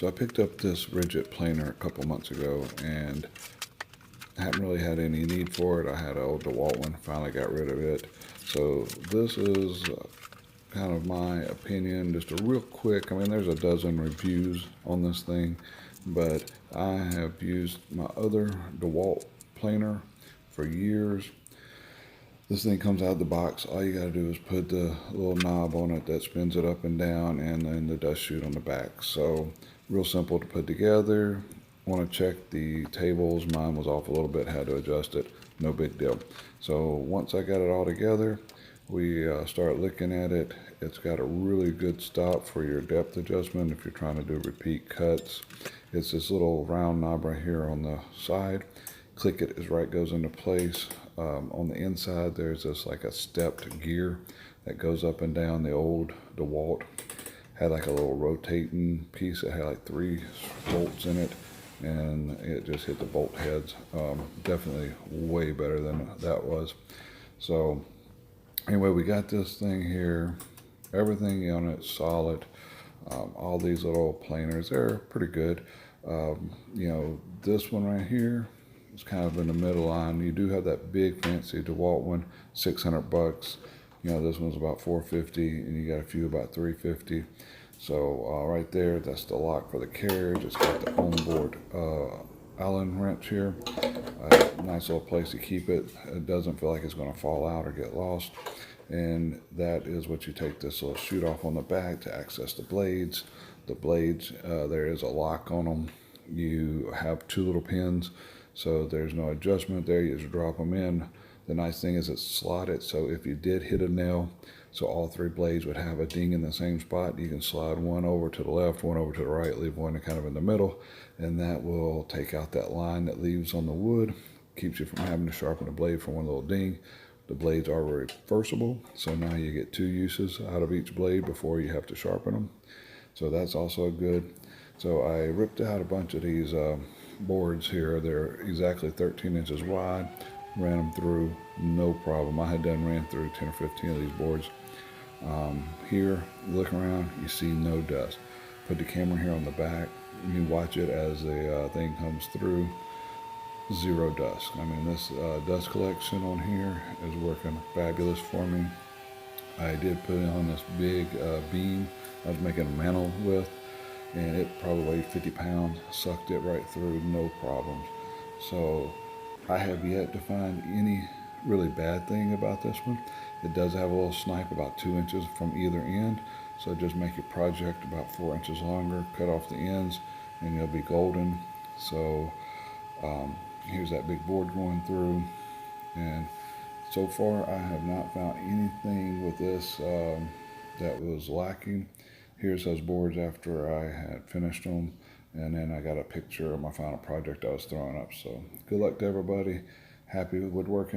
So I picked up this Ridgid planer a couple months ago and I hadn't really had any need for it. I had an old DeWalt one, finally got rid of it. So this is kind of my opinion, just a real quick, I mean there's a dozen reviews on this thing, but I have used my other DeWalt planer for years. This thing comes out of the box. All you gotta do is put the little knob on it that spins it up and down, and then the dust chute on the back. So real simple to put together. Want to check the tables. Mine was off a little bit, had to adjust it. No big deal. So once I got it all together, we start looking at it. It's got a really good stop for your depth adjustment if you're trying to do repeat cuts. It's this little round knob right here on the side. Click it as right goes into place. On the inside there's this like a stepped gear that goes up and down. The old DeWalt had like a little rotating piece that had like 3 bolts in it, and it just hit the bolt heads. Definitely way better than that was. So anyway, we got this thing here. Everything on it's solid. All these little planers, they're pretty good. You know, this one right here, it's kind of in the middle line. You do have that big fancy DeWalt one, $600. You know, this one's about $450, and you got a few about $350. So right there, that's the lock for the carriage. It's got the onboard Allen wrench here. Nice little place to keep it. It doesn't feel like it's going to fall out or get lost. And that is what you take this little chute off on the back to access the blades. The blades, there is a lock on them. You have 2 little pins, so there's no adjustment there. You just drop them in. The nice thing is it's slotted, so if you did hit a nail, so all 3 blades would have a ding in the same spot, you can slide one over to the left, one over to the right, leave one kind of in the middle, and that will take out that line that leaves on the wood, keeps you from having to sharpen the blade for one little ding. The blades are reversible, so now you get 2 uses out of each blade before you have to sharpen them. So that's also good. So I ripped out a bunch of these boards here. They're exactly 13 inches wide. Ran them through, no problem. I had ran through 10 or 15 of these boards. Here, look around, you see no dust. Put the camera here on the back. You watch it as the thing comes through. 0 dust. I mean, this dust collection on here is working fabulous for me. I did put it on this big beam I was making a mantle with, and it probably weighed 50 pounds. Sucked it right through, no problems. So I have yet to find any really bad thing about this one. It does have a little snipe about 2 inches from either end, so just make your project about 4 inches longer, cut off the ends, and you'll be golden. So here's that big board going through, and so far I have not found anything with this that was lacking. Here's those boards after I had finished them, and then I got a picture of my final project I was throwing up. So good luck to everybody. Happy with woodworking.